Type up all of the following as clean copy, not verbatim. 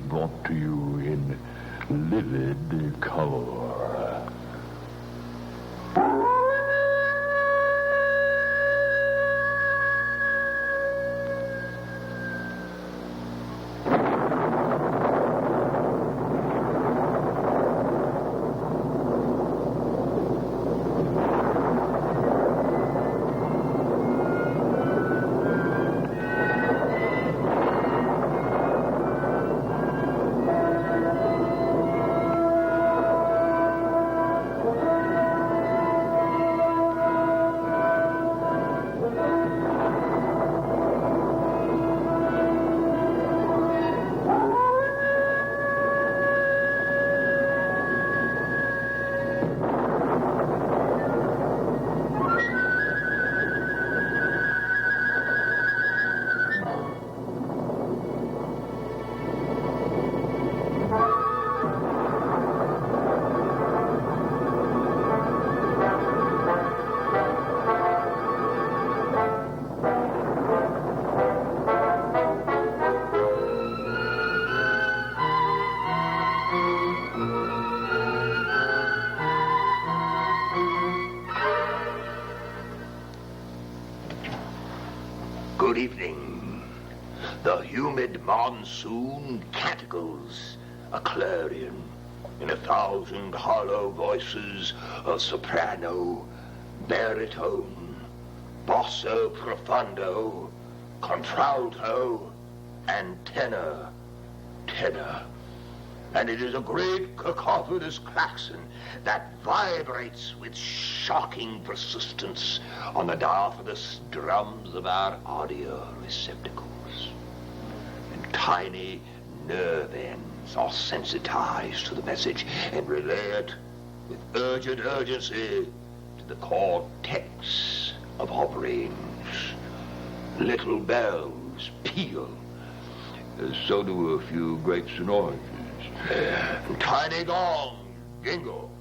brought to you in livid color. Good evening. The humid monsoon canticles a clarion in 1,000 hollow voices of soprano, baritone, basso profundo, contralto, and tenor. And it is a great cacophonous klaxon that vibrates with shocking persistence on the diaphanous drums of our audio receptacles. And tiny nerve ends are sensitized to the message and relay it with urgent urgency to the cortex of our brains. Little bells peal. So do a few great sonoras. Tiny gongs jingle.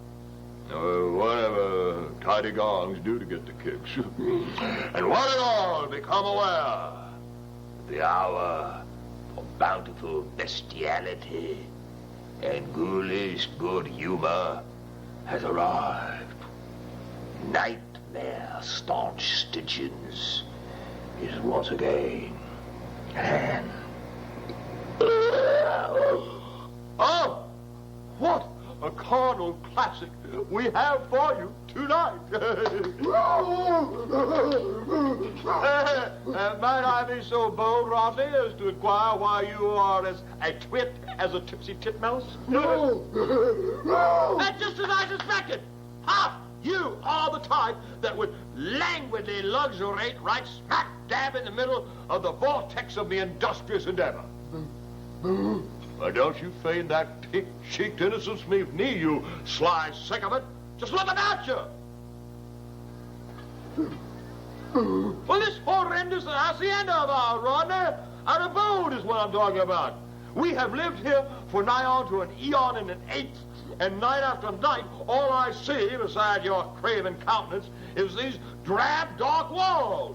Whatever tiny gongs do to get the kicks. And one and all become aware that the hour for bountiful bestiality and ghoulish good humor has arrived. Nightmare staunch stitchings is once again at hand. Oh, what a carnal classic we have for you tonight. Might I be so bold, Rodney, as to inquire why you are as a twit as a tipsy titmouse? No. That's just as I suspected. Ha! You are the type that would languidly luxuriate right smack dab in the middle of the vortex of the industrious endeavor. Why don't you feign that pink-cheeked innocence of me, you sly sycophant? Just look about you. Well, this horrendous hacienda of ours, Rodney, our abode is what I'm talking about. We have lived here for nigh on to an eon and an eighth, and night after night, all I see, beside your craven countenance, is these drab, dark walls.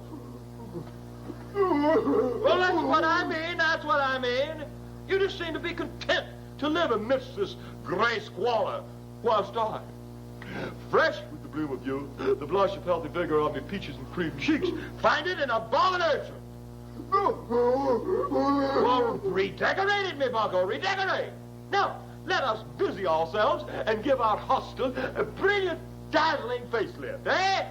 Well, that's what I mean. You just seem to be content to live amidst this gray squalor, whilst I, fresh with the bloom of youth, the blush of healthy vigor on my peaches and cream cheeks, find it an abomination. Well, redecorate it, me bucko, redecorate. Now, let us busy ourselves and give our hostel a brilliant, dazzling facelift, eh?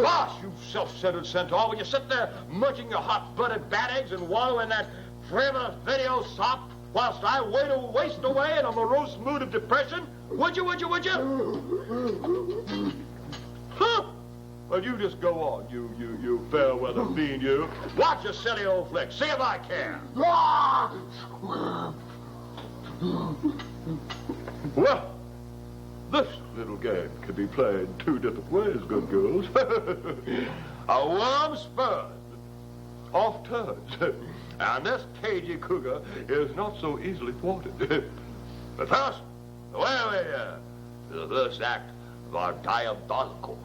Gosh, you self-centered centaur, when you sit there munching your hot-blooded bat eggs and wallow in that frivolous video sop whilst I waste away in a morose mood of depression, would you? Huh? Well, you just go on, you fair-weather fiend, you. Watch your silly old flick. See if I can. Well, this little game can be played two different ways, good girls. A worm spurs, off turns. And this cagey cougar is not so easily thwarted. But first, away to the first act of our diabolical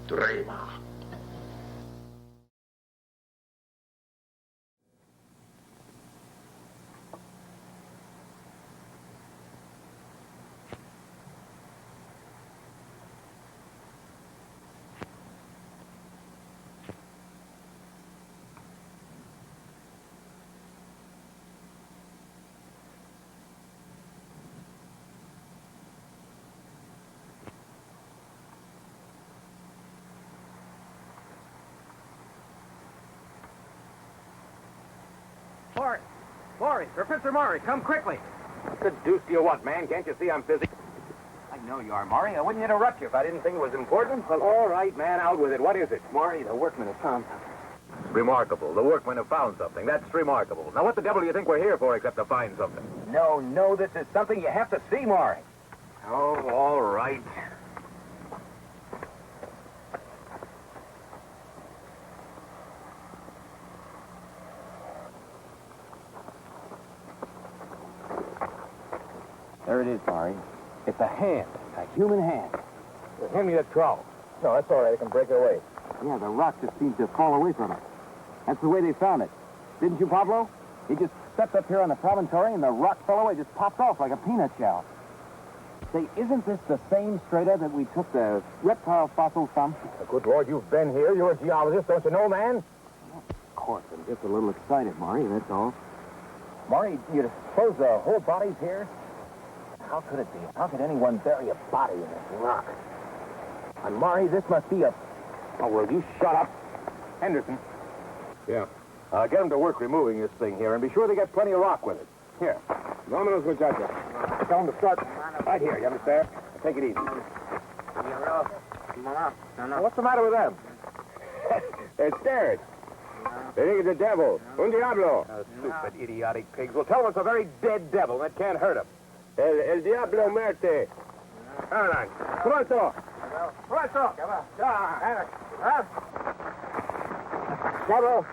drama. Maury, Professor Maury, come quickly. What the deuce do you want, man? Can't you see I'm busy? I know you are, Maury. I wouldn't interrupt you if I didn't think it was important. Well, all right, man, out with it. What is it? Maury, the workmen have found something. Remarkable. The workmen have found something. That's remarkable. Now, what the devil do you think we're here for except to find something? No, this is something you have to see, Maury. Oh, all right. There it is, Maury. It's a hand, a human hand. Hand me that trowel. No, that's all right. I can break it away. Yeah, the rock just seems to fall away from it. That's the way they found it. Didn't you, Pablo? He just stepped up here on the promontory and the rock fell away, just popped off like a peanut shell. Say, isn't this the same strata that we took the reptile fossils from? Good Lord, you've been here. You're a geologist, don't you know, man? Of course, I'm just a little excited, Maury, that's all. Maury, you suppose the whole body's here? How could it be? How could anyone bury a body in this rock? And Maury, this must be a... Oh, will you shut up? Henderson. Yeah. Get them to work removing this thing here, and be sure they get plenty of rock with it. Here. Vámonos, muchachos. Tell them to start right here, you understand? Take it easy. Well, what's the matter with them? They're scared. They think it's a devil. Un diablo. Stupid, idiotic pigs. Well, tell them it's a very dead devil that can't hurt them. El diablo muerte. All right. Pronto. Pronto. Bravo.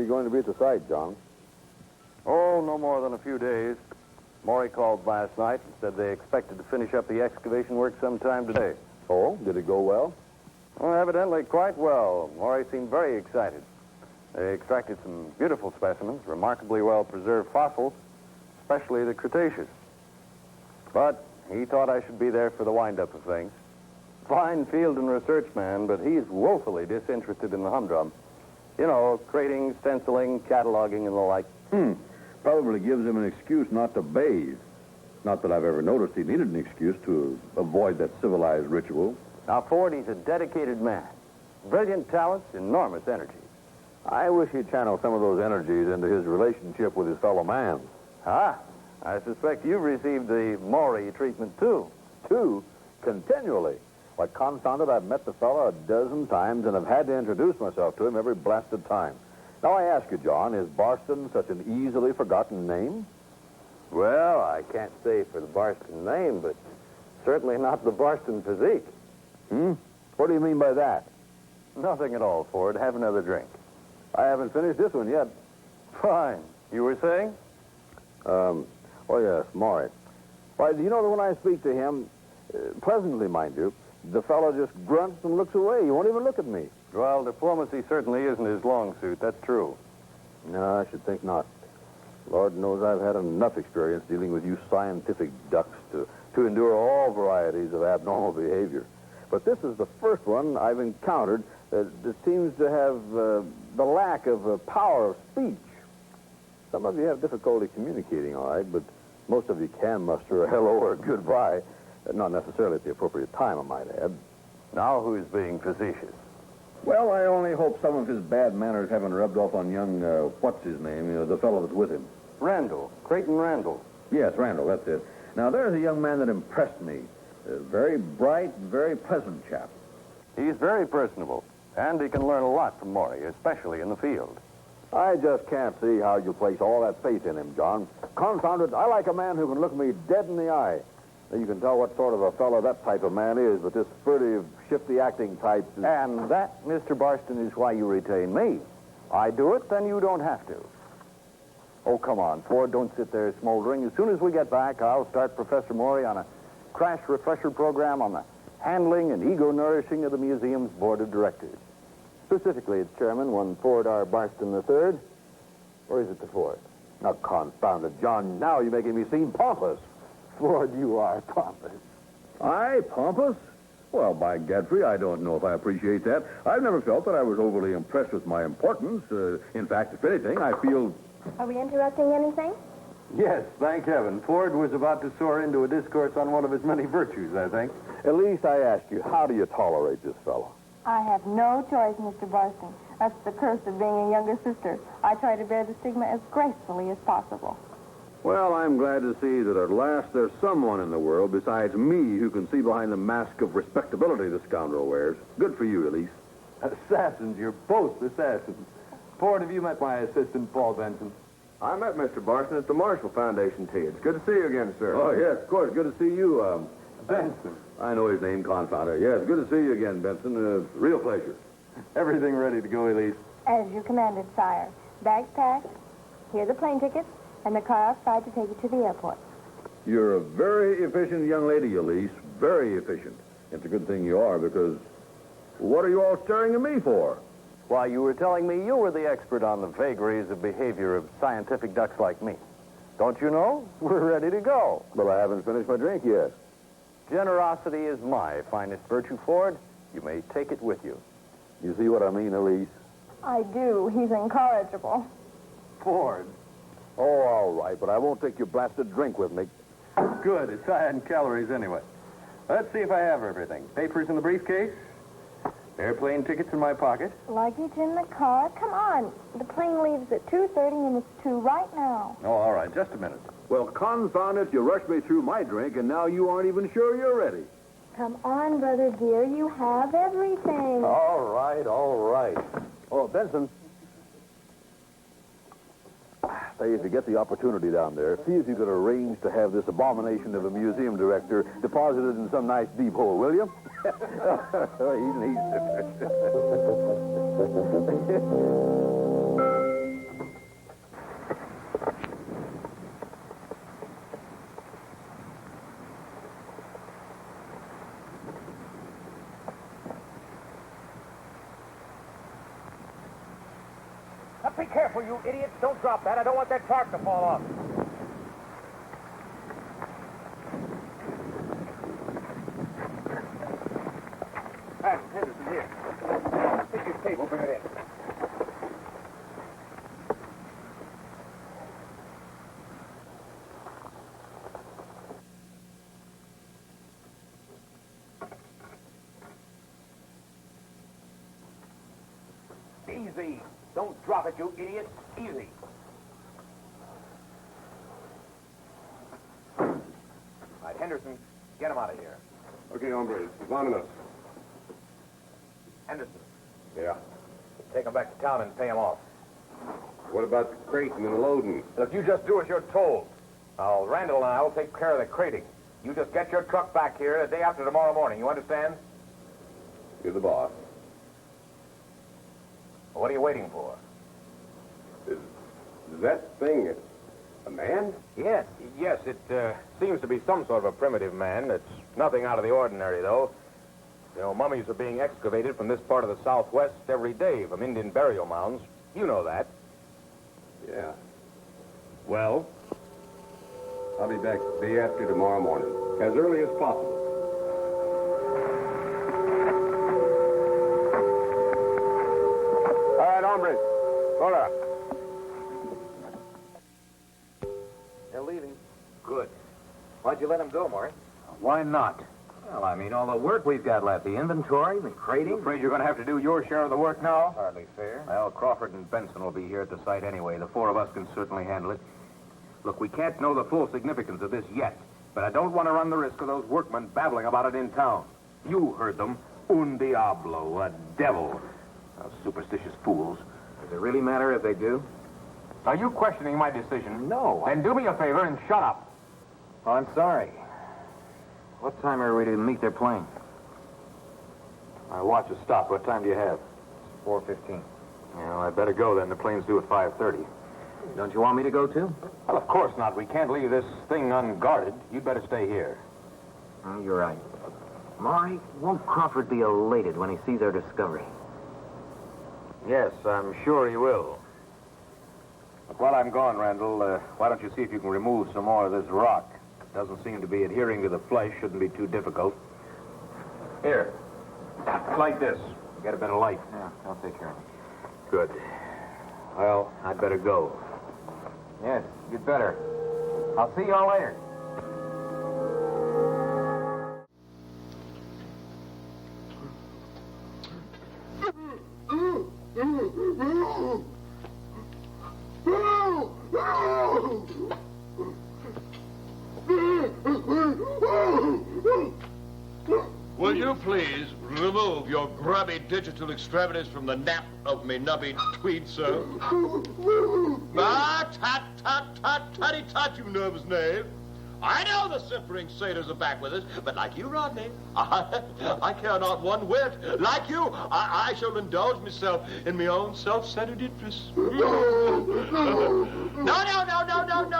Going to be at the site, John? Oh, no more than a few days. Maury called last night and said they expected to finish up the excavation work sometime today. Oh, did it go well? Well, evidently quite well. Maury seemed very excited. They extracted some beautiful specimens, remarkably well-preserved fossils, especially the Cretaceous. But he thought I should be there for the wind-up of things. Fine field and research man, but he's woefully disinterested in the humdrum. You know, crating, stenciling, cataloging, and the like. Probably gives him an excuse not to bathe. Not that I've ever noticed he needed an excuse to avoid that civilized ritual. Now, Ford, he's a dedicated man. Brilliant talents, enormous energy. I wish he'd channel some of those energies into his relationship with his fellow man. Ah, I suspect you've received the Maury treatment, too. Too, continually. Why, confound it, I've met the fellow a dozen times and have had to introduce myself to him every blasted time. Now, I ask you, John, is Barston such an easily forgotten name? Well, I can't say for the Barston name, but certainly not the Barston physique. What do you mean by that? Nothing at all, Ford. Have another drink. I haven't finished this one yet. Fine. You were saying? Oh, yes, Maury. Why, do you know that when I speak to him, pleasantly, mind you, the fellow just grunts and looks away. He won't even look at me. Well, diplomacy certainly isn't his long suit. That's true. No, I should think not. Lord knows I've had enough experience dealing with you scientific ducks to endure all varieties of abnormal behavior. But this is the first one I've encountered that seems to have the lack of power of speech. Some of you have difficulty communicating, all right, but most of you can muster a hello or a goodbye. Not necessarily at the appropriate time, I might add. Now who's being facetious? Well, I only hope some of his bad manners haven't rubbed off on young, what's his name, the fellow that's with him. Randall. Creighton Randall. Yes, Randall, that's it. Now, there's a young man that impressed me. A very bright, very pleasant chap. He's very personable, and he can learn a lot from Maury, especially in the field. I just can't see how you place all that faith in him, John. Confound it, I like a man who can look me dead in the eye. Now, you can tell what sort of a fellow that type of man is, but this furtive, shifty acting type... And that, Mr. Barston, is why you retain me. I do it, then you don't have to. Oh, come on, Ford, don't sit there smoldering. As soon as we get back, I'll start Professor Maury on a crash refresher program on the handling and ego-nourishing of the museum's board of directors. Specifically, its chairman, one Ford R. Barston III. Or is it the fourth? Now, confound it, John, now you're making me seem pompous. Ford, you are pompous. I, pompous? Well, by Godfrey, I don't know if I appreciate that. I've never felt that I was overly impressed with my importance. In fact, if anything, I feel... Are we interrupting anything? Yes, thank heaven. Ford was about to soar into a discourse on one of his many virtues, I think. At least I ask you, how do you tolerate this fellow? I have no choice, Mr. Barston. That's the curse of being a younger sister. I try to bear the stigma as gracefully as possible. Well, I'm glad to see that at last there's someone in the world besides me who can see behind the mask of respectability the scoundrel wears. Good for you, Elise. Assassins, you're both assassins. Ford, have you met my assistant, Paul Benson? I met Mr. Barston at the Marshall Foundation tea. It's good to see you again, sir. Oh, yes, of course. Good to see you, Benson. I know his name, confounder. Yes, good to see you again, Benson. Real pleasure. Everything ready to go, Elise? As you commanded, sire. Bags packed. Here are the plane tickets, and the car outside to take you to the airport. You're a very efficient young lady, Elise. Very efficient. It's a good thing you are, because what are you all staring at me for? Why, you were telling me you were the expert on the vagaries of behavior of scientific ducks like me. Don't you know? We're ready to go. But I haven't finished my drink yet. Generosity is my finest virtue, Ford. You may take it with you. You see what I mean, Elise? I do. He's incorrigible. Ford. Oh, all right, but I won't take your blasted drink with me. Good. It's high in calories anyway. Let's see if I have everything. Papers in the briefcase. Airplane tickets in my pocket. Luggage in the car. Come on. The plane leaves at 2:30, and it's 2 right now. Oh, all right. Just a minute. Well, confound it, you rushed me through my drink, and now you aren't even sure you're ready. Come on, brother dear. You have everything. All right, all right. Oh, Benson. Say, if you get the opportunity down there, see if you could arrange to have this abomination of a museum director deposited in some nice deep hole, will you? Now, be careful, you idiots. Don't drop that. I don't want that tarp to fall off. Henderson, here. Take your tape. We'll bring it in. Easy. Don't drop it, you idiots. Easy. All right, Henderson, get him out of here. Okay, hombres. On and us. Henderson, Yeah. take him back to town and pay him off. What about the crating and the loading? Look, you just do as you're told. Now, Randall and I will take care of the crating. You just get your truck back here the day after tomorrow morning. You understand? You're the boss. Well, what are you waiting for? Is that thing a man? Yes, it seems to be some sort of a primitive man. It's nothing out of the ordinary, though. You know, mummies are being excavated from this part of the Southwest every day from Indian burial mounds. You know that. Yeah. Well, I'll be back the day after tomorrow morning, as early as possible. All right, hombres. Hola. They're leaving. Good. Why'd you let them go, Maury? Why not? Well, I mean, all the work we've got left, the inventory, the crating. Afraid you're going to have to do your share of the work now? Hardly fair. Well, Crawford and Benson will be here at the site anyway. The four of us can certainly handle it. Look, we can't know the full significance of this yet, but I don't want to run the risk of those workmen babbling about it in town. You heard them. Un diablo, a devil. Those superstitious fools. Does it really matter if they do? Are you questioning my decision? No. Then do me a favor and shut up. Oh, I'm sorry. What time are we to meet their plane? My watch has stopped. What time do you have? 4:15. Well, I'd better go then. The plane's due at 5:30. Don't you want me to go, too? Well, of course not. We can't leave this thing unguarded. You'd better stay here. Oh, you're right. Maury, won't Crawford be elated when he sees our discovery? Yes, I'm sure he will. But while I'm gone, Randall, why don't you see if you can remove some more of this rock? It doesn't seem to be adhering to the flesh. Shouldn't be too difficult. Here. Light this. Get a bit of light. Yeah, I'll take care of it. Good. Well, I'd better go. Yes, you'd better. I'll see y'all later. Will you please remove your grubby digital extremities from the nap of me nubby tweed, sir? Tut, you nervous knave. I know the simpering satyrs are back with us, but like you, Rodney, I care not one whit. Like you, I shall indulge myself in my own self-centered interests. No.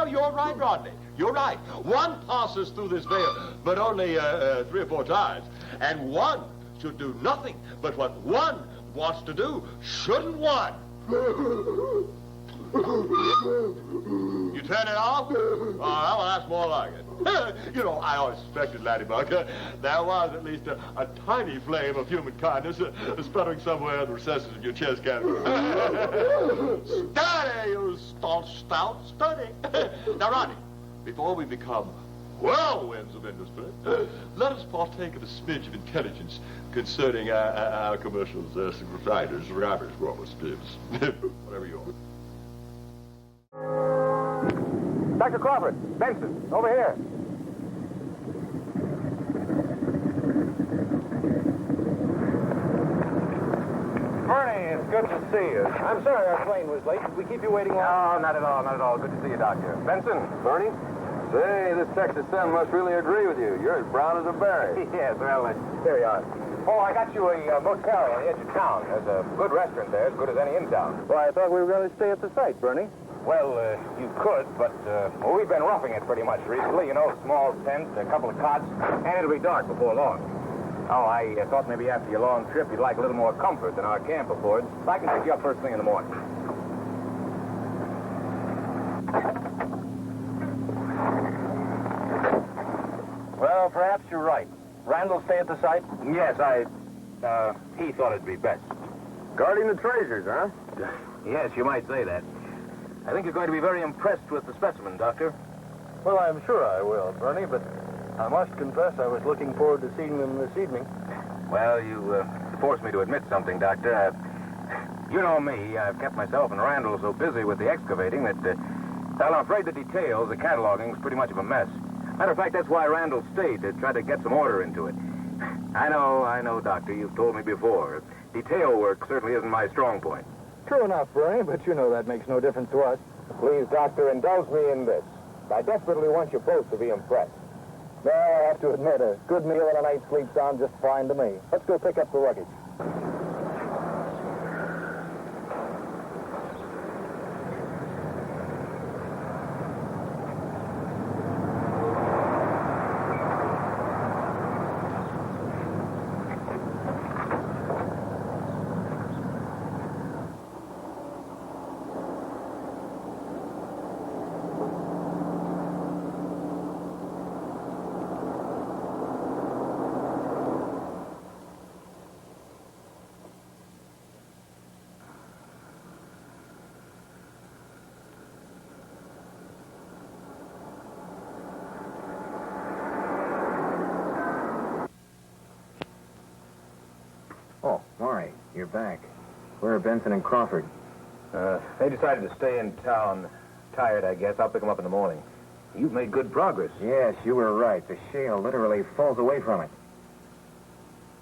You're right, Rodney. You're right. One passes through this veil, but only 3 or 4 times. And one should do nothing but what one wants to do, shouldn't one? You turn it off? Oh, well, that's more like it. You know, I always suspected, Laddybug, there was at least a tiny flame of human kindness sputtering somewhere in the recesses of your chest cavity. Steady, you stout, steady. Now, Rodney, before we become whirlwinds of industry, let us partake of a smidge of intelligence concerning our commercials, writers, growers, tips, whatever you want. Dr. Crawford, Benson, over here. Bernie, it's good to see you. I'm sorry our plane was late. Did we keep you waiting long? No, not at all. Good to see you, Doctor. Benson, Bernie? Say, this Texas sun must really agree with you. You're as brown as a berry. Yes, well, here you are. Oh, I got you a motel on the edge of town. There's a good restaurant there, as good as any in town. Well, I thought we were going to stay at the site, Bernie. Well, you could, but we've been roughing it pretty much recently. You know, small tent, a couple of cots, and it'll be dark before long. Oh, I thought maybe after your long trip you'd like a little more comfort than our camp affords. I can pick you up first thing in the morning. Well, perhaps you're right. Randall stay at the site? Yes, he thought it'd be best. Guarding the treasures, huh? Yes, you might say that. I think you're going to be very impressed with the specimen, Doctor. Well, I'm sure I will, Bernie, but I must confess I was looking forward to seeing them this evening. Well, you forced me to admit something, Doctor. You know me. I've kept myself and Randall so busy with the excavating that, well, I'm afraid the details, the cataloging, is pretty much of a mess. Matter of fact, that's why Randall stayed, to try to get some order into it. I know, Doctor. You've told me before. Detail work certainly isn't my strong point. True enough, Bernie, but you know that makes no difference to us. Please, Doctor, indulge me in this. I desperately want you both to be impressed. No, I have to admit, a good meal and a night's sleep sound just fine to me. Let's go pick up the luggage. you're back. Where are Benson and Crawford? They decided to stay in town. Tired, I guess. I'll pick them up in the morning. You've made good progress. Yes, you were right. The shale literally falls away from it.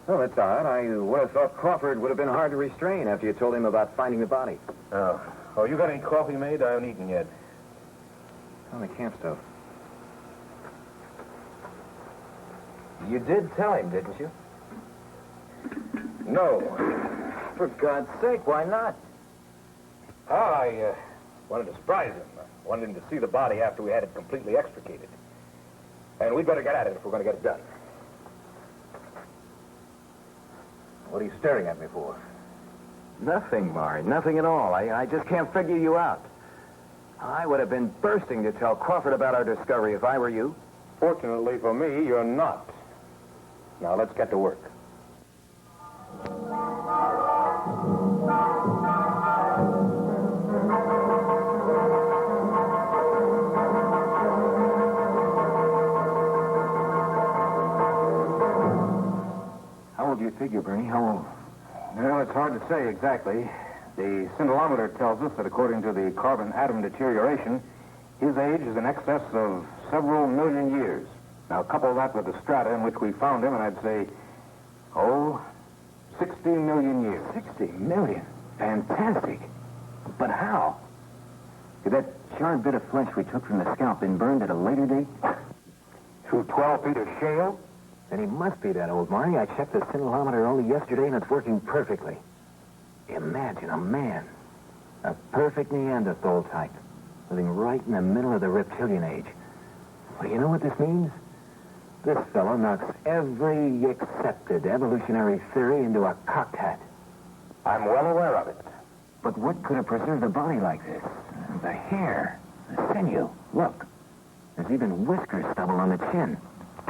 Well, that's odd. I would have thought Crawford would have been hard to restrain after you told him about finding the body. Oh, you got any coffee made? I haven't eaten yet. On the camp stove. You did tell him, didn't you? No. For God's sake, why not? I wanted to surprise him. I wanted him to see the body after we had it completely extricated. And we'd better get at it if we're going to get it done. What are you staring at me for? Nothing, Maury. Nothing at all. I just can't figure you out. I would have been bursting to tell Crawford about our discovery if I were you. Fortunately for me, you're not. Now, let's get to work. How old do you figure, Bernie? How old? Well, it's hard to say exactly. The scintillometer tells us that according to the carbon atom deterioration, his age is in excess of several million years. Now, couple that with the strata in which we found him, and I'd say, 60 million years. 60 million? Fantastic. But how? Could that charred bit of flesh we took from the scalp been burned at a later date? Through 12 feet of shale? Then he must be that old, Marty. I checked the scintillometer only yesterday, and it's working perfectly. Imagine a man, a perfect Neanderthal type, living right in the middle of the reptilian age. Well, you know what this means? This fellow knocks every accepted evolutionary theory into a cocked hat. I'm well aware of it. But what could have preserved a body like this? The hair, the sinew. Look, there's even whisker stubble on the chin.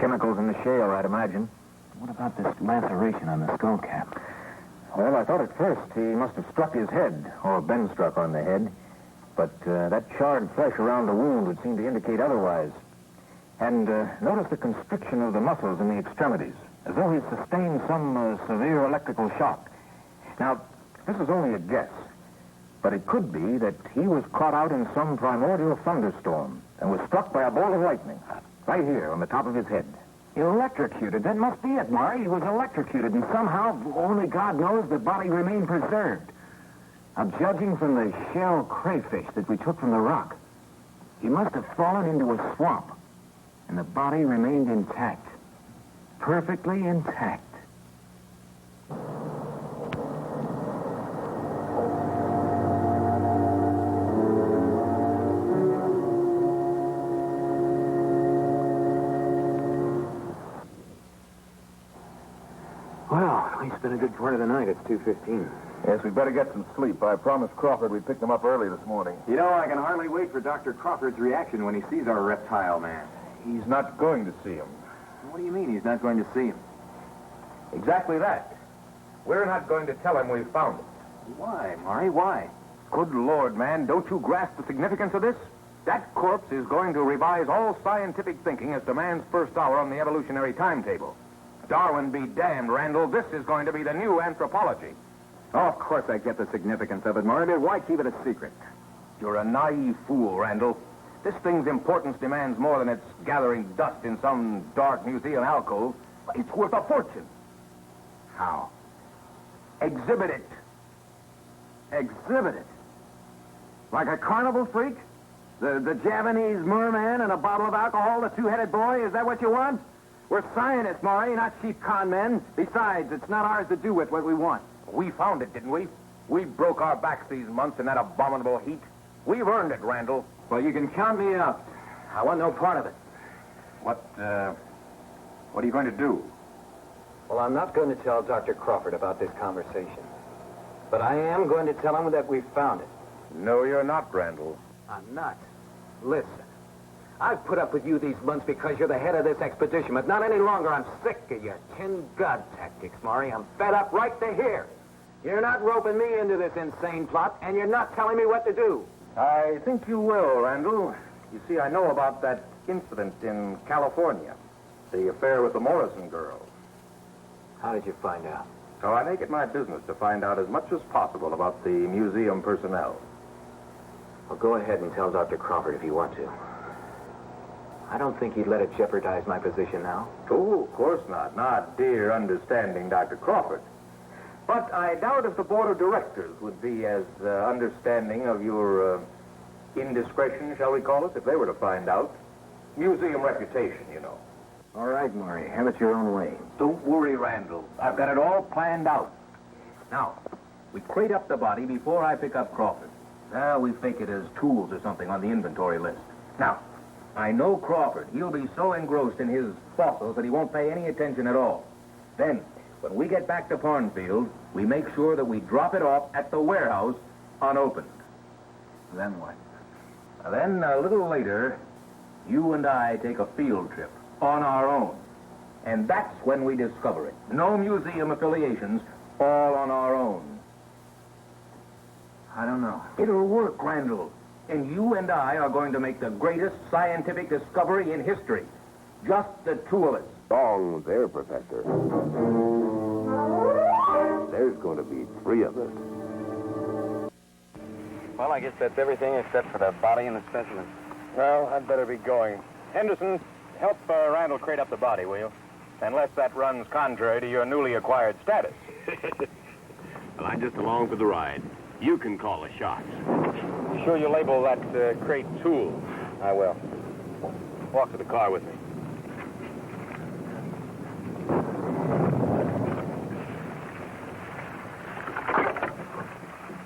Chemicals in the shale, I'd imagine. What about this laceration on the skull cap? Well, I thought at first he must have struck his head, or been struck on the head. But that charred flesh around the wound would seem to indicate otherwise. And notice the constriction of the muscles in the extremities, as though he sustained some severe electrical shock. Now, this is only a guess, but it could be that he was caught out in some primordial thunderstorm and was struck by a bolt of lightning, right here on the top of his head. Electrocuted? That must be it, Maury. He was electrocuted, and somehow, only God knows, the body remained preserved. Now, judging from the shell crayfish that we took from the rock, he must have fallen into a swamp, and the body remained intact. Perfectly intact. Well, we spent a good part of the night. It's 2:15. Yes, we'd better get some sleep. I promised Crawford we'd pick them up early this morning. You know, I can hardly wait for Dr. Crawford's reaction when he sees our reptile man. He's not going to see him. What do you mean he's not going to see him? Exactly that. We're not going to tell him we found it. Why, Maury? Why? Good Lord, man, don't you grasp the significance of this? That corpse is going to revise all scientific thinking as to man's first hour on the evolutionary timetable. Darwin be damned, Randall. This is going to be the new anthropology. Oh, of course I get the significance of it, Maury, but why keep it a secret? You're a naive fool, Randall. This thing's importance demands more than its gathering dust in some dark museum alcove. It's worth a fortune. How? Exhibit it. Exhibit it? Like a carnival freak? The Javanese merman and a bottle of alcohol, the two-headed boy? Is that what you want? We're scientists, Maury, not cheap con men. Besides, it's not ours to do with what we want. We found it, didn't we? We broke our backs these months in that abominable heat. We've earned it, Randall. Well, you can count me out. I want no part of it. What are you going to do? Well, I'm not going to tell Dr. Crawford about this conversation. But I am going to tell him that we found it. No, you're not, Randall. I'm not. Listen. I've put up with you these months because you're the head of this expedition, but not any longer. I'm sick of your tin god tactics, Maury. I'm fed up right to here. You're not roping me into this insane plot, and you're not telling me what to do. I think you will, Randall. You see, I know about that incident in California. The affair with the Morrison girl. How did you find out? So I make it my business to find out as much as possible about the museum personnel. Well, go ahead and tell Dr. Crawford if you want to. I don't think he'd let it jeopardize my position now. Oh, of course not. Not dear, understanding Dr. Crawford. But I doubt if the board of directors would be as understanding of your indiscretion, shall we call it, if they were to find out. Museum reputation, you know. All right, Maury. Have it your own way. Don't worry, Randall. I've got it all planned out. Now, we crate up the body before I pick up Crawford. We fake it as tools or something on the inventory list. Now, I know Crawford. He'll be so engrossed in his fossils that he won't pay any attention at all. Then, when we get back to Pornfield, we make sure that we drop it off at the warehouse unopened. Then what? Then, a little later, you and I take a field trip on our own. And that's when we discover it. No museum affiliations, all on our own. I don't know. It'll work, Randall. And you and I are going to make the greatest scientific discovery in history. Just the two of us. Wrong there, Professor. There's going to be 3 of us. Well, I guess that's everything except for the body and the specimens. Well, I'd better be going. Henderson, help Randall crate up the body, will you? Unless that runs contrary to your newly acquired status. Well, I'm just along for the ride. You can call the shots. Be sure you label that crate tool. I will. Walk to the car with me.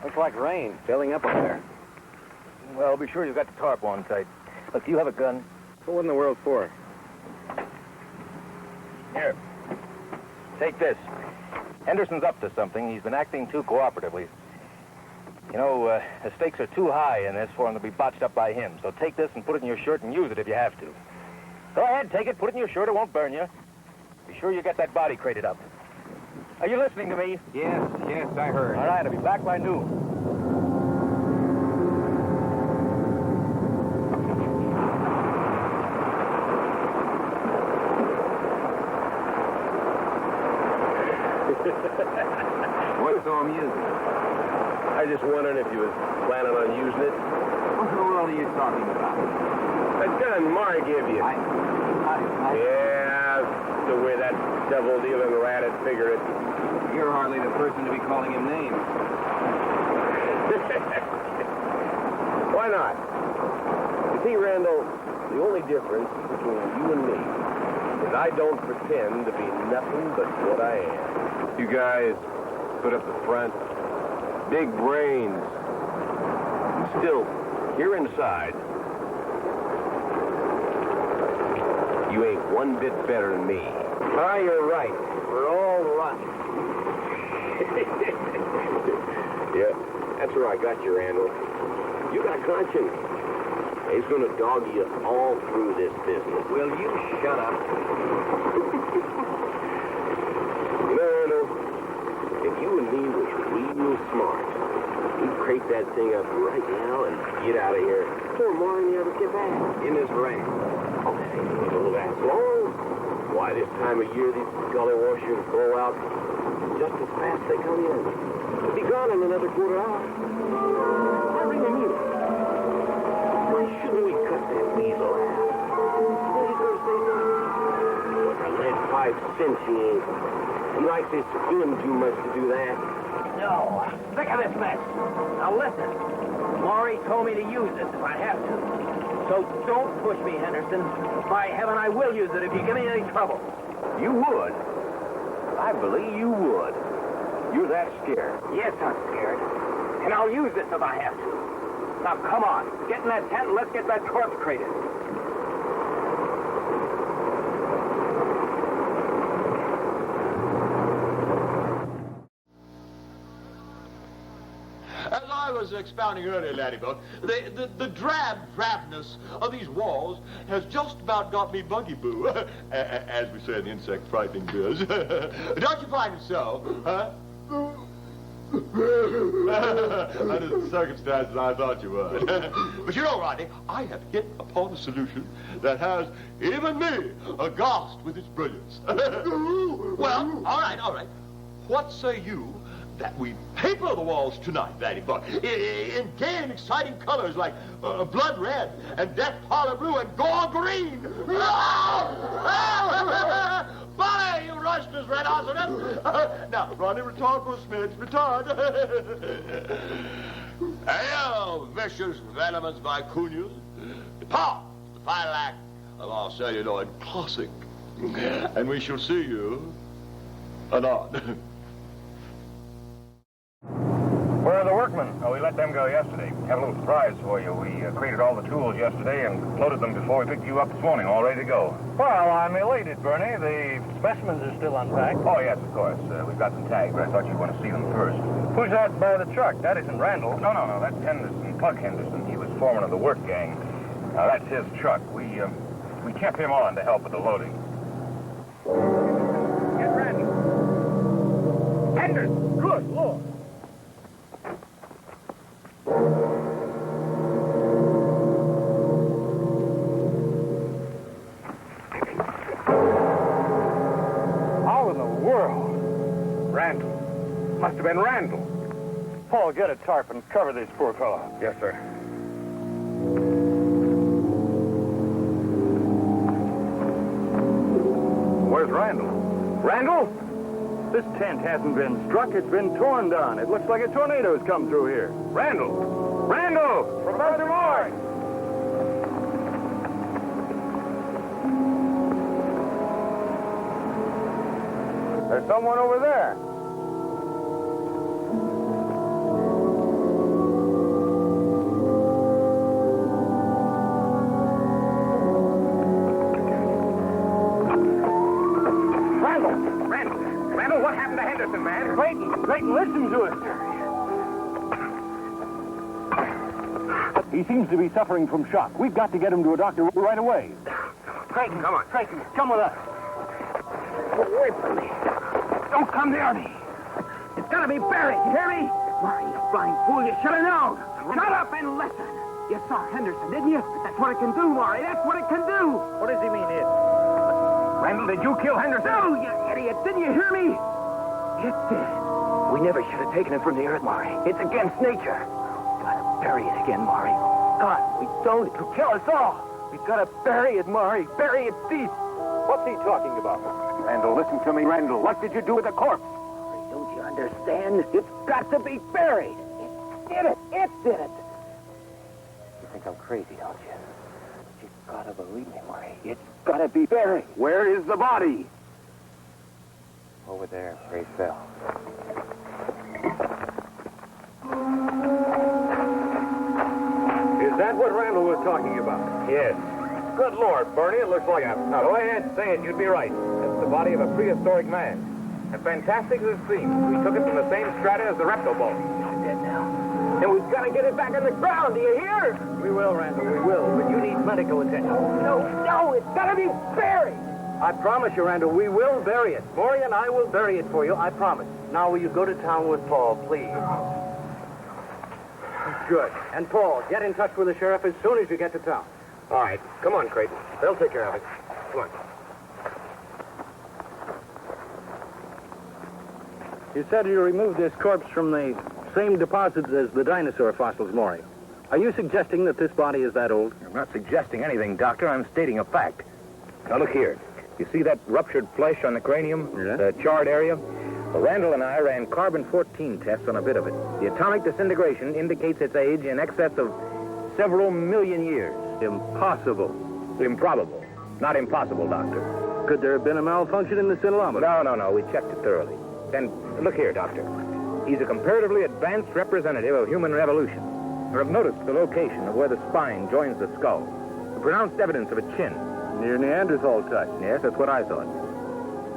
Looks like rain. Filling up there. Well, be sure you've got the tarp on tight. Look, do you have a gun? What in the world for? Here. Take this. Henderson's up to something. He's been acting too cooperatively. You know, the stakes are too high in this for him to be botched up by him. So take this and put it in your shirt and use it if you have to. Go ahead, take it, put it in your shirt. It won't burn you. Be sure you get that body crated up. Are you listening to me? Yes, I heard. All right, I'll be back by noon. What's so amusing? I just wondered if you was planning on using it. What in the world are you talking about? That gun Mari gave you. Yeah, the way that devil-dealing rat had figured it. You're hardly the person to be calling him names. Why not? You see, Randall, the only difference between you and me is I don't pretend to be nothing but what I am. You guys put up the front, big brains. And still, here inside, you ain't one bit better than me. Ah, you're right. We're all rotten. Yeah, that's where I got you, Randall. You got a conscience. He's gonna dog you all through this business. Will you shut up? No. If you and me was real smart, we'd crate that thing up right now and get out of here. Poor Maury never get back. In this rain. Oh, that ain't gonna last long. Why, this time of year, these gully washers go out just as fast as they come in. They'll be gone in another quarter hour. I really mean it. Why shouldn't we cut that weasel out? Well, he's gonna say something. What, a lead 5 cents he ain't. He likes his skin too much to do that. No, I'm sick of this mess. Now listen, Maury told me to use this if I have to. So don't push me, Henderson. By heaven, I will use it if you give me any trouble. You would? I believe you would. You're that scared. Yes, I'm scared. And I'll use this if I have to. Now, come on. Get in that tent and let's get that corpse crated. As I was expounding earlier, Laddybug, the drabness of these walls has just about got me buggy-boo, as we say in the insect frightening biz. Don't you find it so, huh? Under the circumstances, I thought you would. But you know, Rodney, I have hit upon a solution that has even me aghast with its brilliance. Well, all right. what say you that we paper the walls tonight, Vanny Buck, in gay and exciting colors like blood red and death parlor blue and gore green? Bonnie, you rustless rhinoceros! Now, Ronnie, retard for a smidge, retard. Hail, vicious, venomous vicunias. Depart, the final act of our celluloid classic. And we shall see you anon. Where are the workmen? Oh, we let them go yesterday. Have a little surprise for you. We crated all the tools yesterday and loaded them before we picked you up this morning, all ready to go. Well, I'm elated, Bernie. The specimens are still unpacked. Oh, yes, of course. We've got them tagged, but I thought you'd want to see them first. Who's that by the truck? That isn't Randall. No, that's Henderson, Pug Henderson. He was foreman of the work gang. That's his truck. We kept him on to help with the loading. Get Randall. Henderson! Good Lord! How in the world? Randall. Must have been Randall. Paul, get a tarp and cover this poor fellow. Yes, sir. Where's Randall? Randall? This tent hasn't been struck. It's been torn down. It looks like a tornado's come through here. Randall! Randall! Professor Moore! There's someone over there. Randall, what happened to Henderson, man? Clayton, listen to us. He seems to be suffering from shock. We've got to get him to a doctor right away. Clayton, come on. Clayton, come with us. Wait for me. Don't come near me. It's got to be buried. You hear me? Why, you blind fool, you should have known. Shut up and listen. You saw Henderson, didn't you? That's what it can do, Laurie. That's what it can do. What does he mean, it? Randall, did you kill Henderson? No, you idiot. Didn't you hear me? It did. We never should have taken it from the earth, Maury. It's against nature. Gotta bury it again, Maury. God, we don't. It'll kill us all. We've gotta bury it, Maury. Bury it deep. What's he talking about? Randall, listen to me, Randall. What did you do with the corpse? Maury, don't you understand? It's got to be buried. It did it. It did it. You think I'm crazy, don't you? But you've gotta believe me, Maury. It's gotta be buried. Where is the body? Over there, where he fell. Is that what Randall was talking about? Yes. Good Lord, Bernie, it looks like a... Now, go ahead, say it. You'd be right. That's the body of a prehistoric man. And fantastic as it seems, we took it from the same strata as the reptile It's dead now. And we've got to get it back in the ground, do you hear? We will, Randall, we will. But you need medical attention. No, it's got to be buried. I promise you, Randall, we will bury it. Maury and I will bury it for you, I promise. Now, will you go to town with Paul, please? Good. And Paul, get in touch with the sheriff as soon as you get to town. All right. Come on, Creighton. They'll take care of it. Come on. You said you removed this corpse from the same deposits as the dinosaur fossils, Maury. Are you suggesting that this body is that old? I'm not suggesting anything, Doctor. I'm stating a fact. Now, look here. You see that ruptured flesh on the cranium? Yeah. The charred area? Well, Randall and I ran carbon-14 tests on a bit of it. The atomic disintegration indicates its age in excess of several million years. Impossible. Improbable. Not impossible, Doctor. Could there have been a malfunction in the scintillometer? No. We checked it thoroughly. And look here, Doctor. He's a comparatively advanced representative of human evolution. You have noticed the location of where the spine joins the skull. The pronounced evidence of a chin. Near Neanderthal type. Yes, that's what I thought.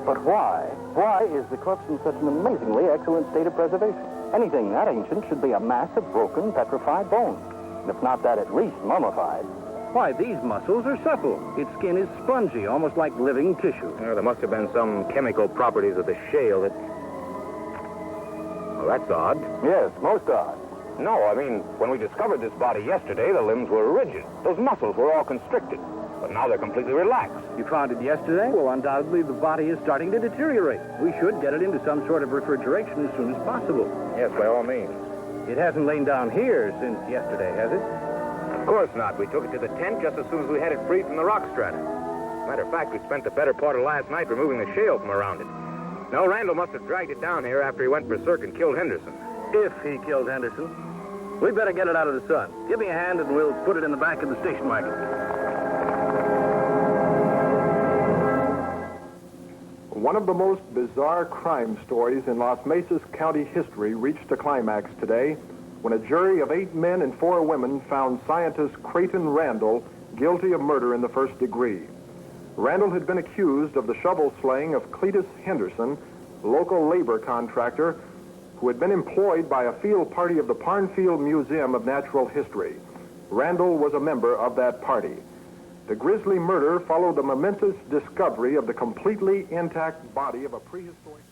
But why? Why is the corpse in such an amazingly excellent state of preservation? Anything that ancient should be a mass of broken, petrified bones. If not that, at least mummified. Why, these muscles are supple. Its skin is spongy, almost like living tissue. There must have been some chemical properties of the shale that... Well, that's odd. Yes, most odd. No, I mean, when we discovered this body yesterday, the limbs were rigid. Those muscles were all constricted. But now they're completely relaxed. You found it yesterday? Well, undoubtedly the body is starting to deteriorate. We should get it into some sort of refrigeration as soon as possible. Yes, by all means. It hasn't lain down here since yesterday, has it? Of course not. We took it to the tent just as soon as we had it free from the rock strata. Matter of fact, we spent the better part of last night removing the shale from around it. No, Randall must have dragged it down here after he went berserk and killed Henderson. If he killed Henderson. We'd better get it out of the sun. Give me a hand and we'll put it in the back of the station wagon. One of the most bizarre crime stories in Las Mesas County history reached a climax today when a jury of 8 men and 4 women found scientist Creighton Randall guilty of murder in the first degree. Randall had been accused of the shovel slaying of Cletus Henderson, local labor contractor who had been employed by a field party of the Parnfield Museum of Natural History. Randall was a member of that party. The grisly murder followed the momentous discovery of the completely intact body of a prehistoric...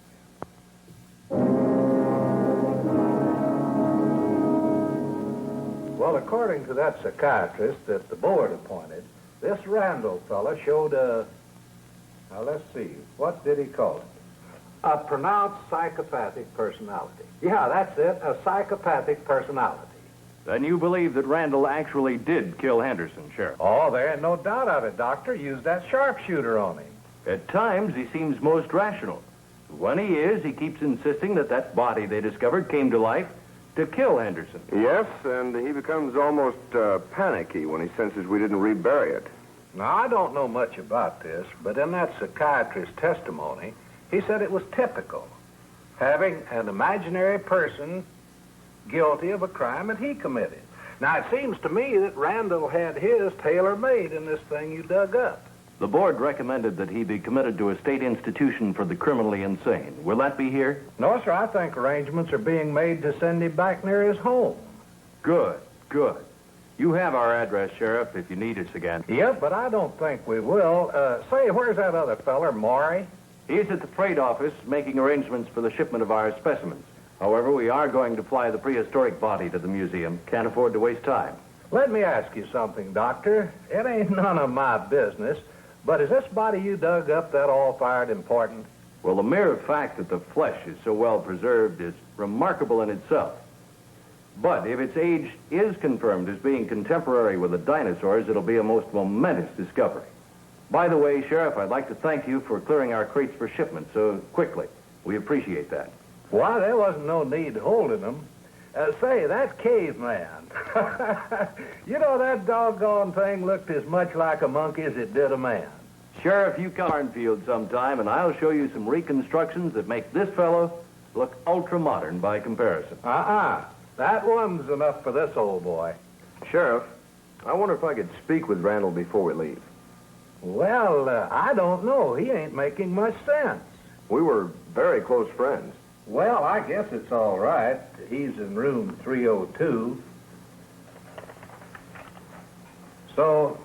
Well, according to that psychiatrist that the board appointed, this Randall fella showed now let's see, what did he call it? A pronounced psychopathic personality. Yeah, that's it, a psychopathic personality. Then you believe that Randall actually did kill Henderson, Sheriff? Oh, there ain't no doubt of it, Doctor. Used that sharpshooter on him. At times, he seems most rational. When he is, he keeps insisting that that body they discovered came to life to kill Henderson. Yes, and he becomes almost panicky when he senses we didn't rebury it. Now, I don't know much about this, but in that psychiatrist's testimony, he said it was typical, having an imaginary person guilty of a crime that he committed. Now, it seems to me that Randall had his tailor-made in this thing you dug up. The board recommended that he be committed to a state institution for the criminally insane. Will that be here? No, sir, I think arrangements are being made to send him back near his home. Good, good. You have our address, Sheriff, if you need us again. Yep, but I don't think we will. Say, where's that other feller, Maury? He's at the freight office making arrangements for the shipment of our specimens. However, we are going to fly the prehistoric body to the museum. Can't afford to waste time. Let me ask you something, Doctor. It ain't none of my business, but is this body you dug up that all-fired important? Well, the mere fact that the flesh is so well preserved is remarkable in itself. But if its age is confirmed as being contemporary with the dinosaurs, it'll be a most momentous discovery. By the way, Sheriff, I'd like to thank you for clearing our crates for shipment so quickly. We appreciate that. Why, there wasn't no need holding them. Say, that caveman. You know, that doggone thing looked as much like a monkey as it did a man. Sheriff, you come to Arnfield sometime, and I'll show you some reconstructions that make this fellow look ultra-modern by comparison. That one's enough for this old boy. Sheriff, I wonder if I could speak with Randall before we leave. Well, I don't know. He ain't making much sense. We were very close friends. Well, I guess it's all right. He's in room 302. So,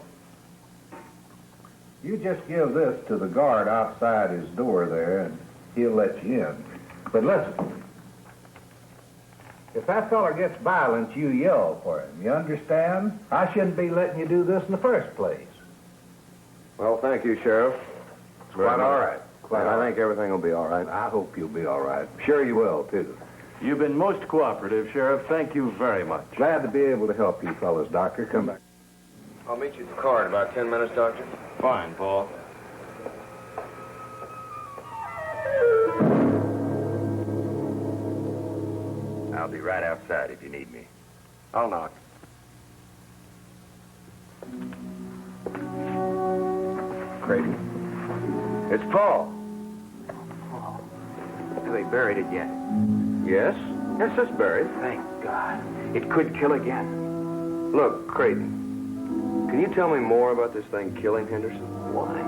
you just give this to the guard outside his door there, and he'll let you in. But listen, if that feller gets violent, you yell for him. You understand? I shouldn't be letting you do this in the first place. Well, thank you, Sheriff. It's quite all right. I think everything will be all right. I hope you'll be all right. Sure you will, too. You've been most cooperative, Sheriff. Thank you very much. Glad to be able to help you fellas, Doctor. Come back. I'll meet you at the car in about 10 minutes, Doctor. Fine, Paul. I'll be right outside if you need me. I'll knock. Crazy. It's Paul. Have they buried it yet? Yes? Yes, it's buried. Thank God. It could kill again. Look, Creighton, can you tell me more about this thing killing Henderson? Why?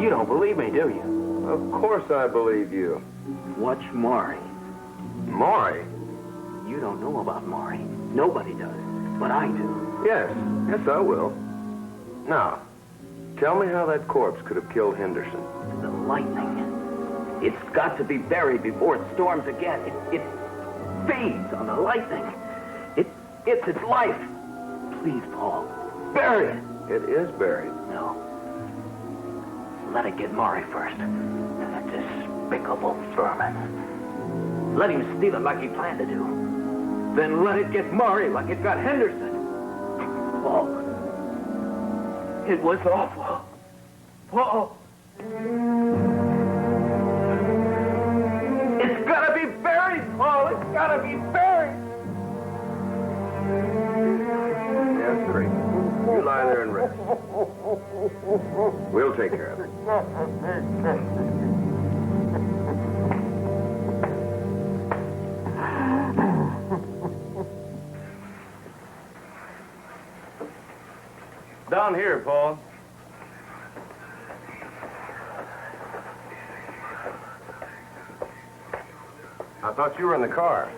You don't believe me, do you? Of course I believe you. Watch Maury. Maury? You don't know about Maury. Nobody does. But I do. Yes. Yes, I will. Now, tell me how that corpse could have killed Henderson. The lightning. It's got to be buried before it storms again. It feeds on the lightning. It's its life. Please, Paul, bury it. It is buried. No. Let it get Maury first. That despicable vermin. Let him steal it like he planned to do. Then let it get Maury like it got Henderson. Oh. It was awful. Oh. It's gotta be buried, Paul. It's gotta be buried. Yes, sir. You lie there and rest. We'll take care of it. Down here, Paul. I thought you were in the car.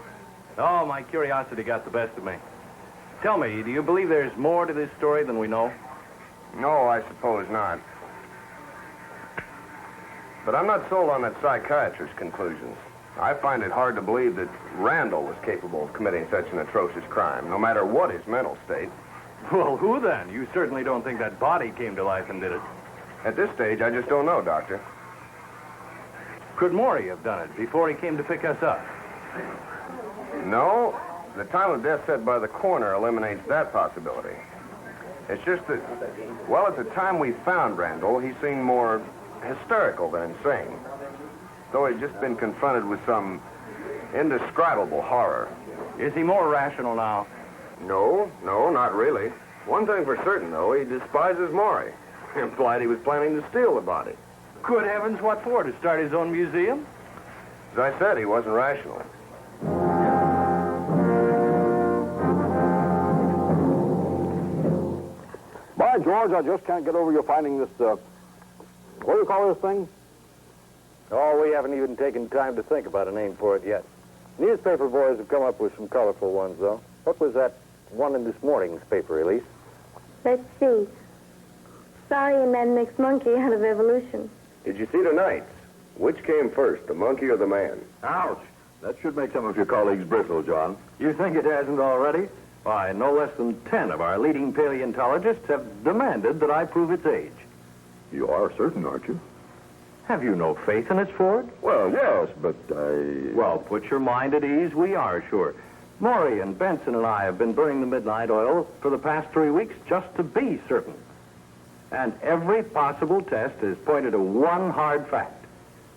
Oh, my curiosity got the best of me. Tell me, do you believe there's more to this story than we know? No, I suppose not. But I'm not sold on that psychiatrist's conclusions. I find it hard to believe that Randall was capable of committing such an atrocious crime, no matter what his mental state. Well, who then? You certainly don't think that body came to life and did it. At this stage, I just don't know, Doctor. Could Maury have done it before he came to pick us up? No. The time of death set by the coroner eliminates that possibility. It's just that, well, at the time we found Randall, he seemed more hysterical than insane. Though he'd just been confronted with some indescribable horror. Is he more rational now? No, not really. One thing for certain, though, he despises Maury. Implied he was planning to steal the body. Good heavens, what for? To start his own museum? As I said, he wasn't rational. By George, I just can't get over you finding this, what do you call this thing? Oh, we haven't even taken time to think about a name for it yet. Newspaper boys have come up with some colorful ones, though. What was that one in this morning's paper release? Let's see. Sorry, a man makes monkey out of evolution. Did you see tonight's? Which came first, the monkey or the man? Ouch. That should make some of your colleagues bristle, John. You think it hasn't already? Why, no less than 10 of our leading paleontologists have demanded that I prove its age. You are certain, aren't you? Have you no faith in us, Ford? Well, yes, but I... Well, put your mind at ease. We are sure. Maury and Benson and I have been burning the midnight oil for the past 3 weeks just to be certain. And every possible test has pointed to one hard fact.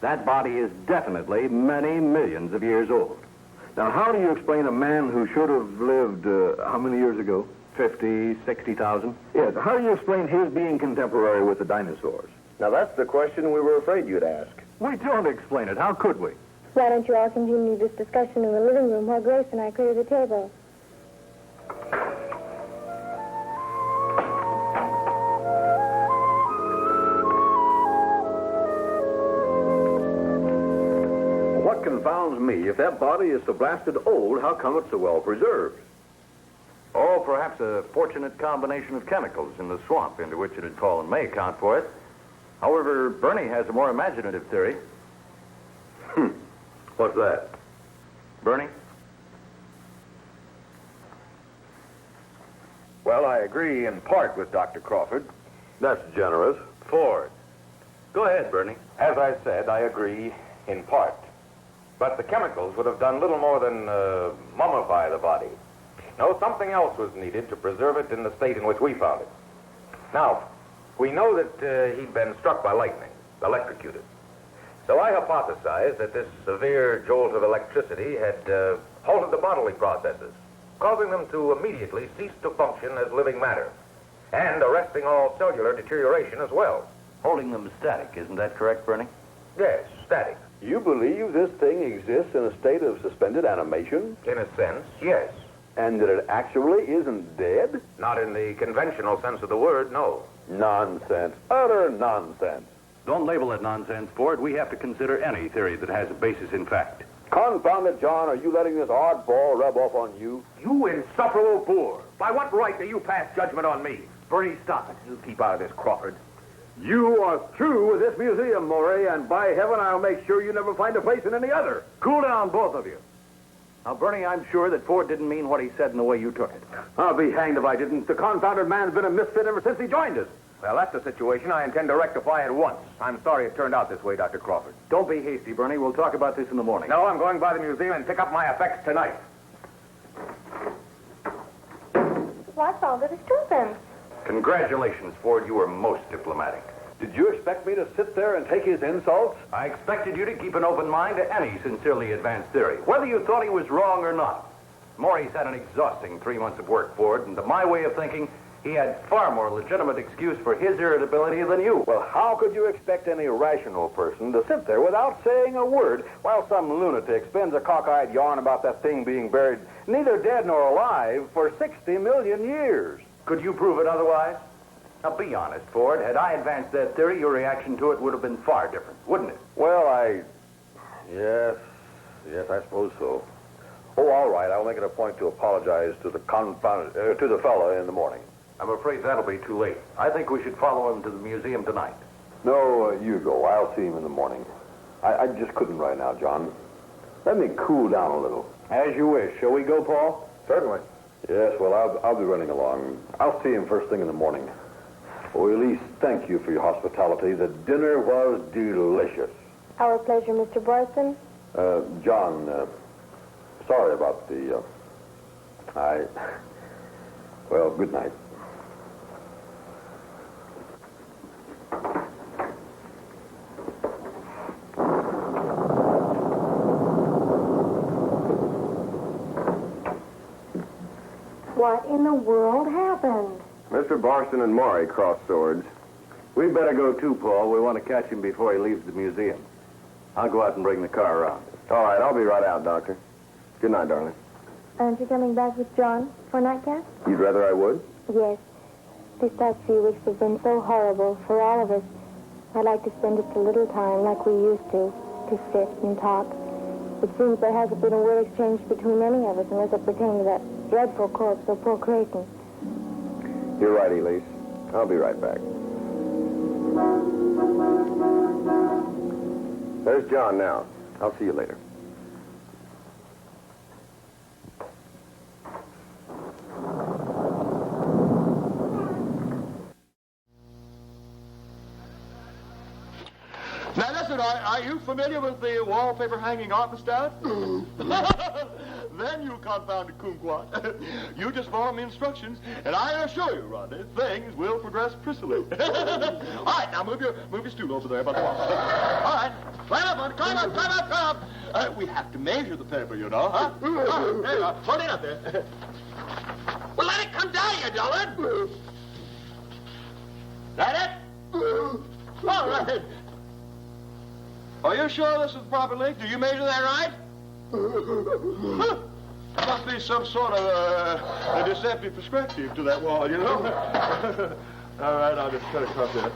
That body is definitely many millions of years old. Now, how do you explain a man who should have lived, how many years ago? 50, 60,000? Yes, how do you explain his being contemporary with the dinosaurs? Now, that's the question we were afraid you'd ask. We don't explain it. How could we? Why don't you all continue this discussion in the living room while Grace and I clear the table? What confounds me, if that body is so blasted old, how come it's so well preserved? Oh, perhaps a fortunate combination of chemicals in the swamp into which it had fallen may account for it. However, Bernie has a more imaginative theory. What's that? Bernie? Well, I agree in part with Dr. Crawford. That's generous. Ford. Go ahead, Bernie. As I said, I agree in part. But the chemicals would have done little more than mummify the body. No, something else was needed to preserve it in the state in which we found it. Now, we know that he'd been struck by lightning, electrocuted. So I hypothesized that this severe jolt of electricity had halted the bodily processes, causing them to immediately cease to function as living matter, and arresting all cellular deterioration as well. Holding them static, isn't that correct, Bernie? Yes, static. You believe this thing exists in a state of suspended animation? In a sense, yes. And that it actually isn't dead? Not in the conventional sense of the word, no. Nonsense. Utter nonsense. Don't label it nonsense, Ford. We have to consider any theory that has a basis in fact. Confound it, John. Are you letting this oddball rub off on you? You insufferable boor. By what right do you pass judgment on me? Bernie, stop it. You keep out of this, Crawford. You are through with this museum, Maury, and by heaven, I'll make sure you never find a place in any other. Cool down, both of you. Now, Bernie, I'm sure that Ford didn't mean what he said in the way you took it. I'll be hanged if I didn't. The confounded man's been a misfit ever since he joined us. Well, that's a situation I intend to rectify at once. I'm sorry it turned out this way, Dr. Crawford. Don't be hasty, Bernie. We'll talk about this in the morning. No, I'm going by the museum and pick up my effects tonight. What's all the disturbance? Congratulations, Ford. You were most diplomatic. Did you expect me to sit there and take his insults? I expected you to keep an open mind to any sincerely advanced theory, whether you thought he was wrong or not. Maurice had an exhausting 3 months of work, Ford, and to my way of thinking, he had far more legitimate excuse for his irritability than you. Well, how could you expect any rational person to sit there without saying a word while some lunatic spins a cockeyed yarn about that thing being buried, neither dead nor alive, for 60 million years? Could you prove it otherwise? Now, be honest, Ford. Had I advanced that theory, your reaction to it would have been far different, wouldn't it? Well, Yes, I suppose so. Oh, all right. I'll make it a point to apologize to the to the fella in the morning. I'm afraid that'll be too late. I think we should follow him to the museum tonight. No, you go. I'll see him in the morning. I just couldn't right now, John. Let me cool down a little. As you wish. Shall we go, Paul? Certainly. Yes, well, I'll be running along. I'll see him first thing in the morning. Oh, Elise, thank you for your hospitality. The dinner was delicious. Our pleasure, Mr. Borston. John, sorry about the, well, good night. What in the world happened? Mr. Barston and Maury crossed swords. We'd better go too, Paul. We want to catch him before he leaves the museum. I'll go out and bring the car around. All right, I'll be right out, Doctor. Good night, darling. Aren't you coming back with John for nightcap? You'd rather I would? Yes. These past few weeks have been so horrible for all of us. I'd like to spend just a little time like we used to sit and talk. It seems there hasn't been a word exchanged between any of us unless it pertained to that dreadful corpse of poor Creighton. You're right, Elise. I'll be right back. There's John now. I'll see you later. Now, listen, are you familiar with the wallpaper hanging office staff? Then you confounded kumquat. You just follow me instructions, and I assure you, Rodney, things will progress prettily. All right, now move your stool over there by the wall. All right, climb up. We have to measure the paper, you know, huh? There you are. Hold it up there. Well, let it come down, you dullard. That it? All right. Are you sure this is the proper length? Do you measure that right? There must be some sort of a deceptive perspective to that wall, you know? All right, I'll just cut across there.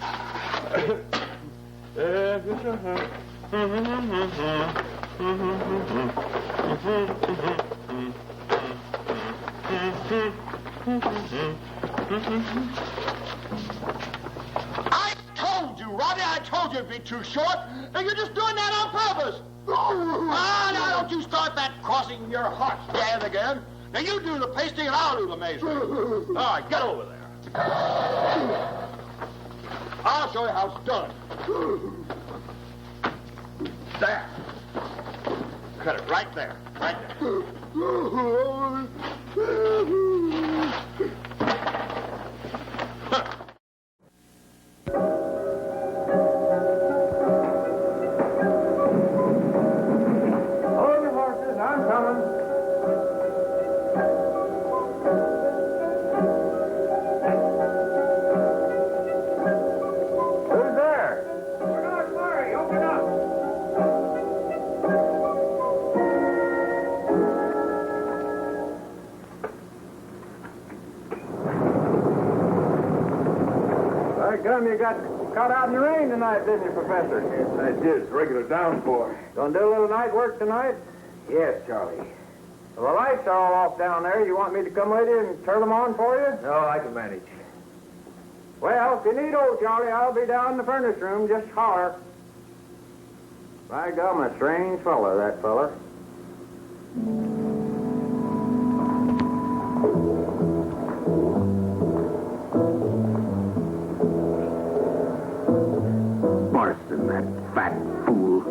I told you it'd be too short, and you're just doing that on purpose. Now don't you start that crossing your heart stand again. Now you do the pasting and I'll do the measuring. All right, get over there. I'll show you how it's done. There. Cut it right there. Right there. You got caught out in the rain tonight, didn't you, Professor? Yes, I did. It's regular downpour. Gonna do a little night work tonight? Yes, Charlie. Well, the lights are all off down there. You want me to come with you and turn them on for you? No, I can manage. Well, if you need old Charlie, I'll be down in the furnace room. Just holler. By gum, a strange fella, that fella. that fat fool.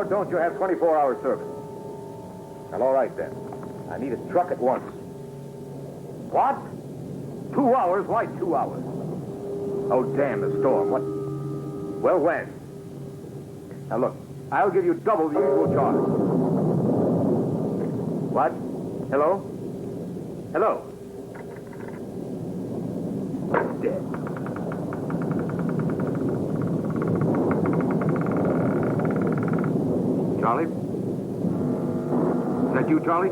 Don't you have 24-hour service? Well, all right, then. I need a truck at once. What? 2 hours? Why 2 hours? Oh, damn the storm. What? Well, when? Now, look, I'll give you double the usual charge. What? Hello? Hello? Dead. Charlie? Is that you, Charlie?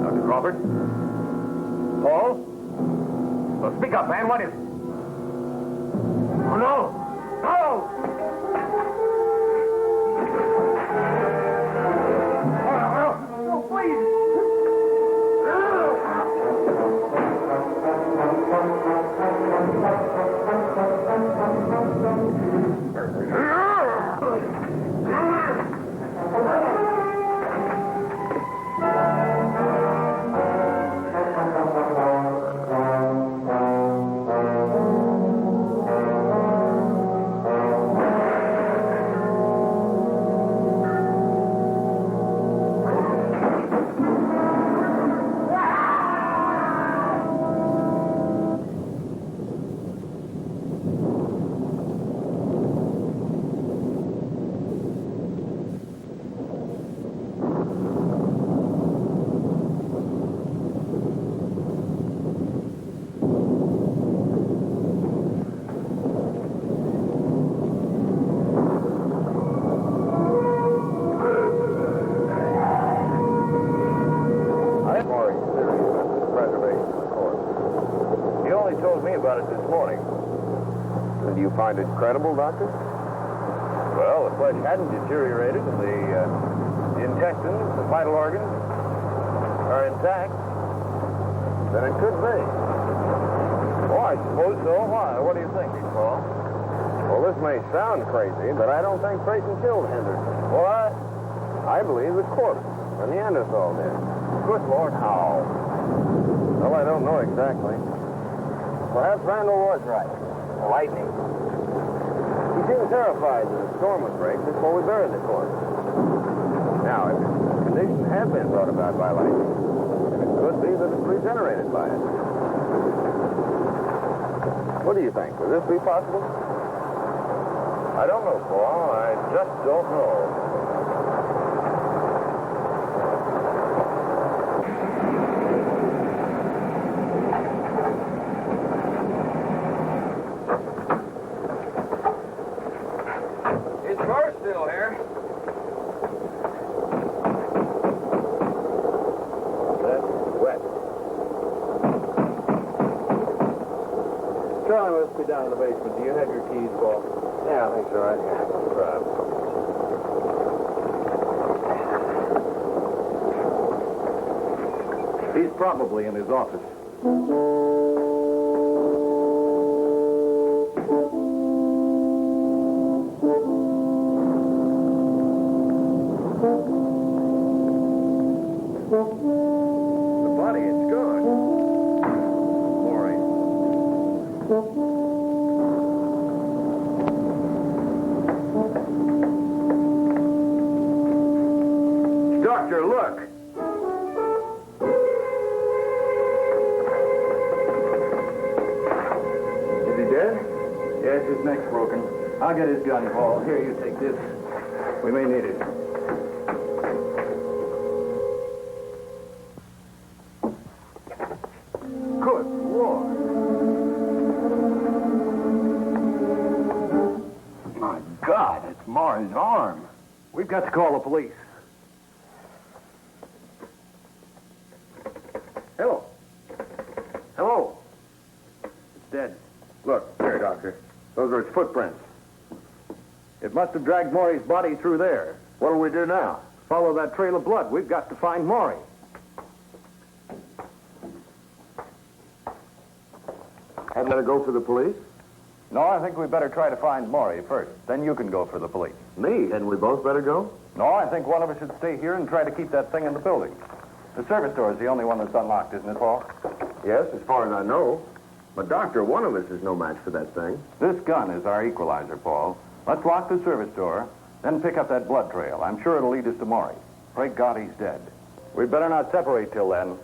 Dr. Crawford? Paul? Well, speak up, man. What is it? Oh, no! No! Oh, please! Find it credible, Doctor? Well, the flesh hadn't deteriorated, and the intestines, the vital organs are intact. Then it could be. Oh, I suppose so. Why? What do you think, Paul? Well, this may sound crazy, but I don't think Creighton killed Henderson. Well, I believe the corpse, the Neanderthal did. Good Lord, how? Well, I don't know exactly. Perhaps Randall was right. Lightning. He seemed terrified that the storm would break before we buried the corpse. Now, if its condition had been brought about by lightning, then it could be that it's regenerated by it. What do you think? Could this be possible? I don't know, Paul. I just don't know. Still here. That's wet. Charlie must be down in the basement. Do you have your keys, Paul? Yeah, I think so. Right here. He's probably in his office. broken. I'll get his gun, Paul. Here, you take this. We may need it. Good Lord. My God, it's Maury's arm. We've got to call the police. Hello. Hello. It's dead. Look, here, Doctor. Those are its footprints. It must have dragged Maury's body through there. What'll we do now? Follow that trail of blood. We've got to find Maury. Hadn't better go for the police? No, I think we better try to find Maury first. Then you can go for the police. Me? Hadn't we both better go? No, I think one of us should stay here and try to keep that thing in the building. The service door is the only one that's unlocked, isn't it, Paul? Yes, as far as I know. But, Doctor, one of us is no match for that thing. This gun is our equalizer, Paul. Let's lock the service door, then pick up that blood trail. I'm sure it'll lead us to Maury. Pray God he's dead. We'd better not separate till then.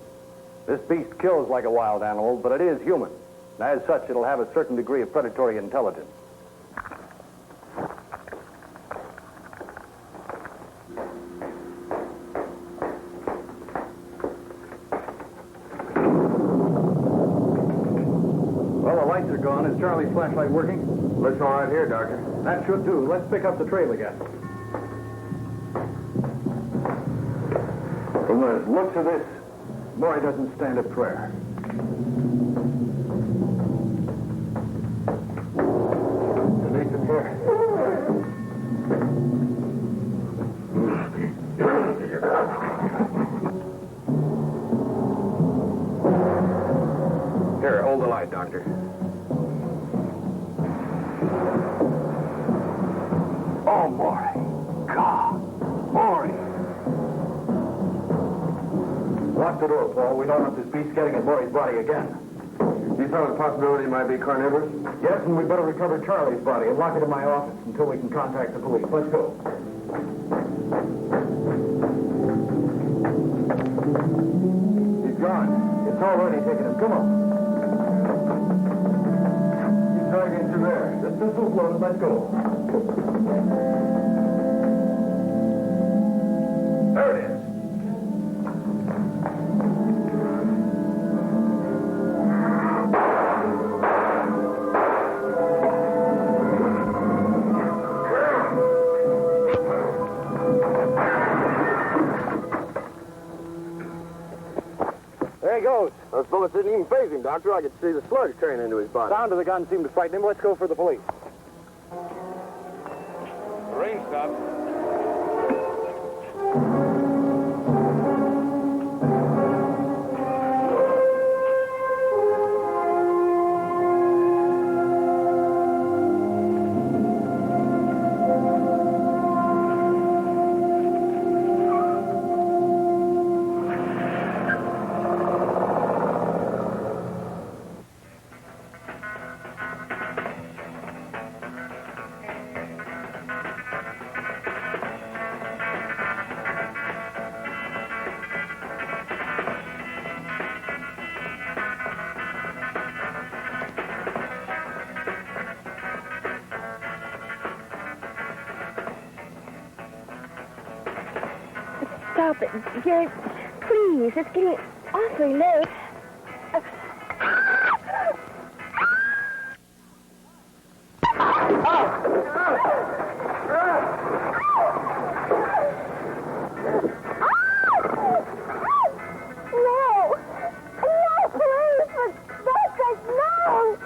This beast kills like a wild animal, but it is human. And as such, it'll have a certain degree of predatory intelligence. Well, the lights are gone. Is Charlie's flashlight working? Looks all right here, Doctor. That should do. Let's pick up the trail again. From the looks of this, Maury doesn't stand a prayer. Nathan here. Here, hold the light, Doctor. Oh, Maury. God. Maury. Lock the door, Paul. We don't want this beast getting at Maury's body again. You thought the possibility might be carnivorous? Yes, and we'd better recover Charlie's body and lock it in my office until we can contact the police. Let's go. He's gone. It's already taken him. Come on. He's dragging through there. This pistol's loaded. Let's go. There it is. There he goes. Those bullets didn't even faze him, Doctor. I could see the sludge turning into his body. Sound of the gun seemed to frighten him. Let's go for the police. The rain stopped. Stop it, Jerry. Please, it's getting awfully late. No! No, please, for God's sake, no!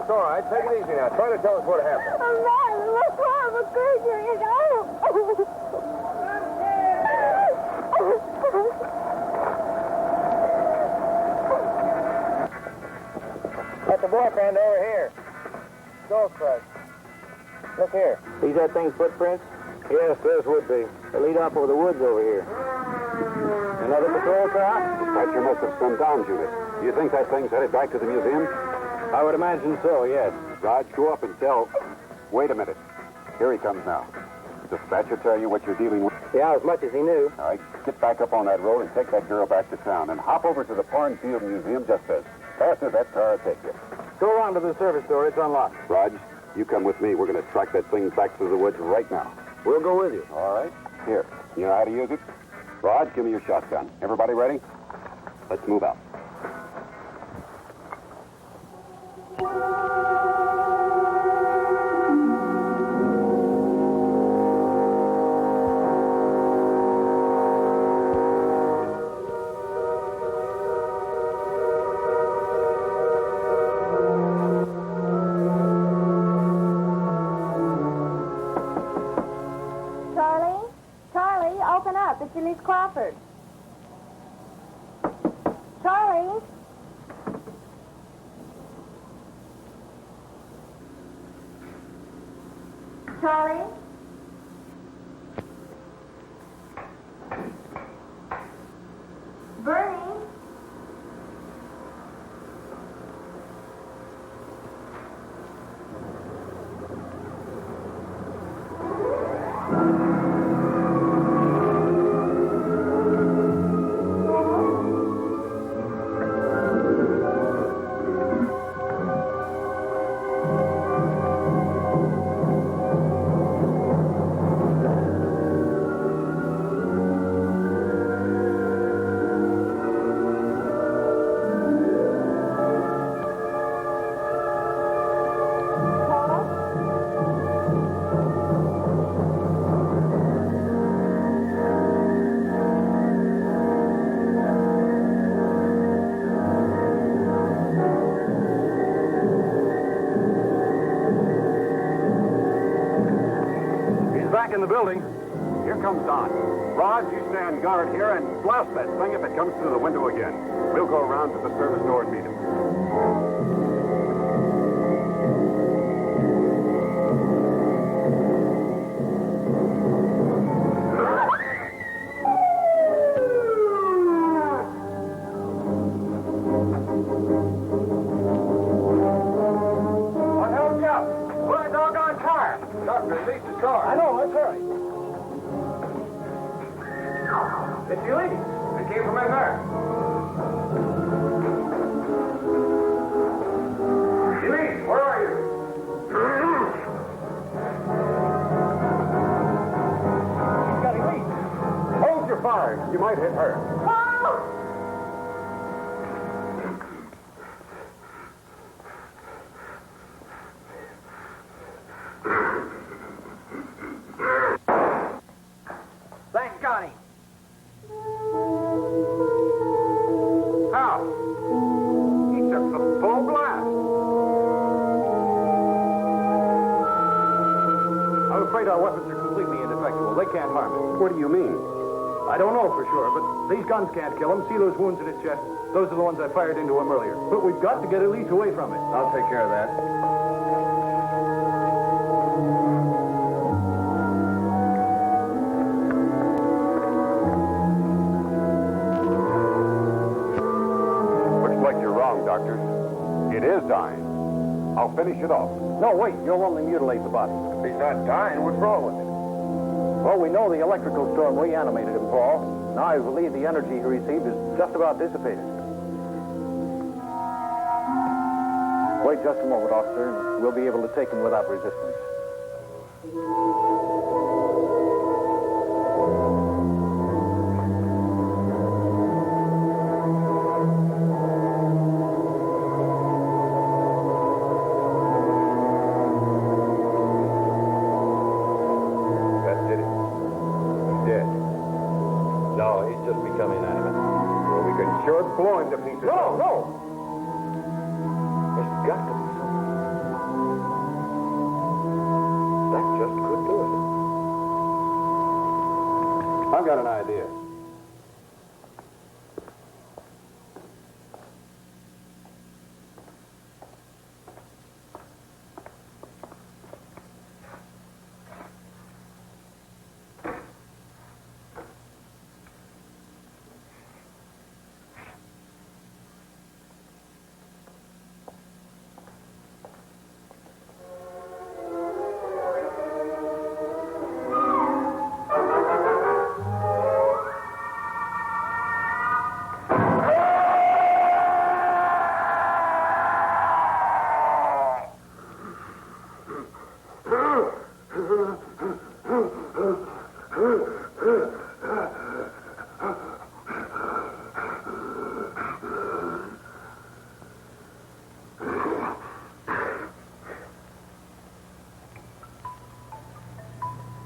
It's all right. Take it easy now. Try to tell us what happened. A man, the most horrible creature in all. Got the boyfriend over here. Skull crush. Look here. These that thing's footprints? Yes, theirs would be. They lead off over the woods over here. Another patrol car? Dispatcher must have sent down unit. Do you think that thing's headed back to the museum? I would imagine so, yes. Raj, go up and tell. Wait a minute. Here he comes now. Dispatcher tell you what you're dealing with? Yeah, as much as he knew. All right, get back up on that road and take that girl back to town. And hop over to the Cornfield Museum just as fast as that car will take you. Go around to the service door. It's unlocked. Raj, you come with me. We're going to track that thing back through the woods right now. We'll go with you. All right. Here. You know how to use it? Raj, give me your shotgun. Everybody ready? Let's move out. It's Elise Crawford. Charlie? Charlie? Bernie? In the building. Here comes Don. Rod, you stand guard here and blast that thing if it comes through the window again. We'll go around to the service door and meet him. What held you up? Where's the doggone car? Doctor, release the car. I know, let's hurry. It's Elise. It came from in there. Elise, where are you? She's got Elise. Hold your fire. You might hit her. Thank God. How? He took the full blast. I'm afraid our weapons are completely ineffectual. They can't harm him. What do you mean? I don't know for sure, but these guns can't kill him. See those wounds in his chest? Those are the ones I fired into him earlier. But we've got to get Elise away from it. I'll take care of that. Looks like you're wrong, Doctor. It is dying. I'll finish it off. No, wait. You'll only mutilate the body. He's not dying. What's wrong with him? Well, we know the electrical storm reanimated him, Paul. Now I believe the energy he received is just about dissipated. Wait just a moment, officer. We'll be able to take him without resistance. Blow him to pieces. No, no! There's got to be something. That just could do it. I've got an idea.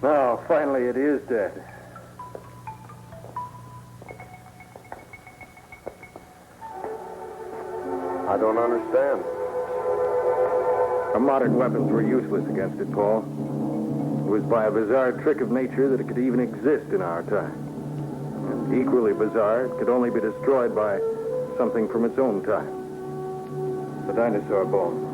Now, finally, it is dead. I don't understand. Our modern weapons were useless against it, Paul. It was by a bizarre trick of nature that it could even exist in our time. And equally bizarre, it could only be destroyed by something from its own time. The dinosaur bone.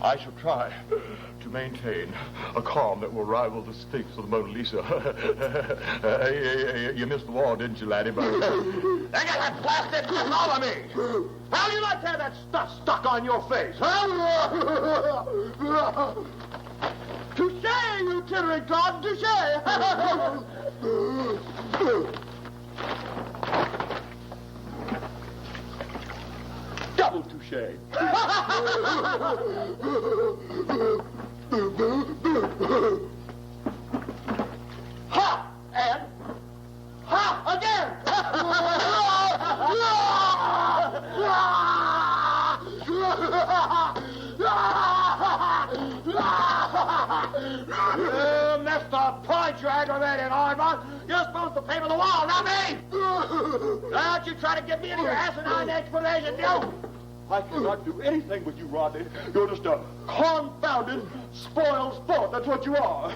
I shall try to maintain a calm that will rival the Sphinx of the Mona Lisa. You missed the wall, didn't you, laddie? But They got that plastic all over me. How do you like to have that stuff stuck on your face, huh? Touche, you tittering clod, touche. double touche. Ha! And ha! Again! Mr. Point, you aggravated hardball. You're supposed to pay for the wall, not me! Don't you try to give me any asinine explanation, you! I cannot do anything with you, Rodney. You're just a confounded, spoiled sport. That's what you are.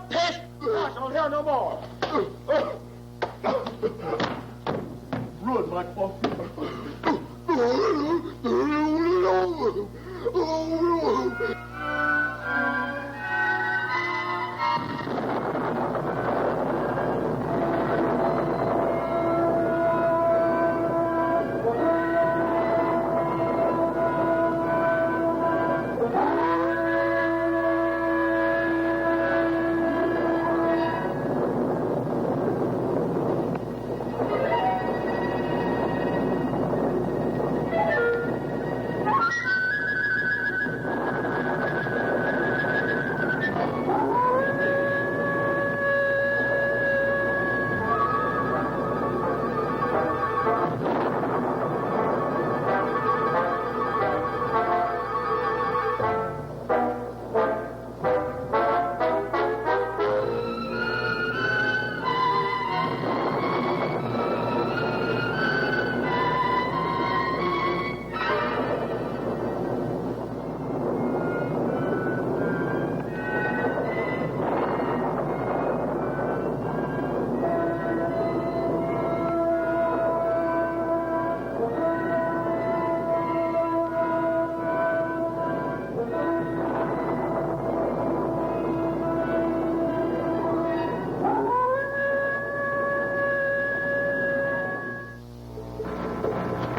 Pish! I shall hear no more. Ruin my coffee.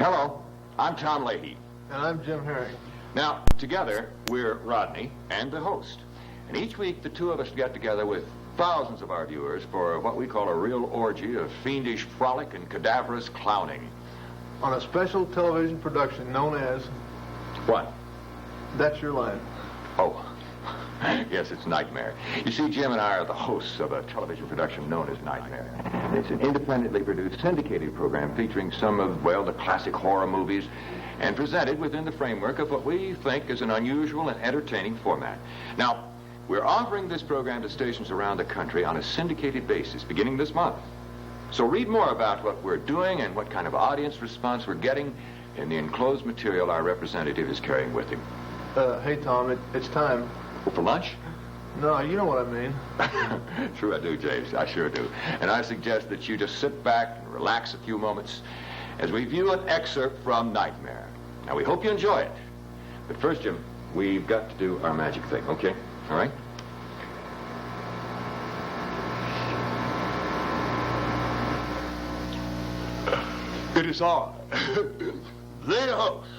Hello, I'm Tom Leahy. And I'm Jim Herring. Now, together, we're Rodney and the host. And each week, the two of us get together with thousands of our viewers for what we call a real orgy of fiendish frolic and cadaverous clowning. On a special television production known as... What? That's Your Line. Oh, yes, it's Nightmare. You see, Jim and I are the hosts of a television production known as Nightmare. It's an independently produced, syndicated program featuring some of, well, the classic horror movies and presented within the framework of what we think is an unusual and entertaining format. Now, we're offering this program to stations around the country on a syndicated basis beginning this month. So read more about what we're doing and what kind of audience response we're getting in the enclosed material our representative is carrying with him. Hey, Tom, it's time. For lunch? No, you know what I mean. Sure I do, James. I sure do. And I suggest that you just sit back and relax a few moments as we view an excerpt from Nightmare. Now, we hope you enjoy it. But first, Jim, we've got to do our magic thing, okay? All right? It is I, the host,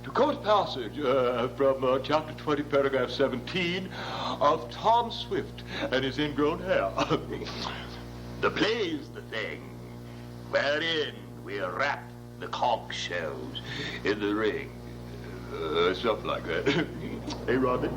to quote a passage from chapter 20, paragraph 17 of Tom Swift and his ingrown hair. The play's the thing, wherein we wrap the conch shells in the ring. Something like that. Hey, Rodney.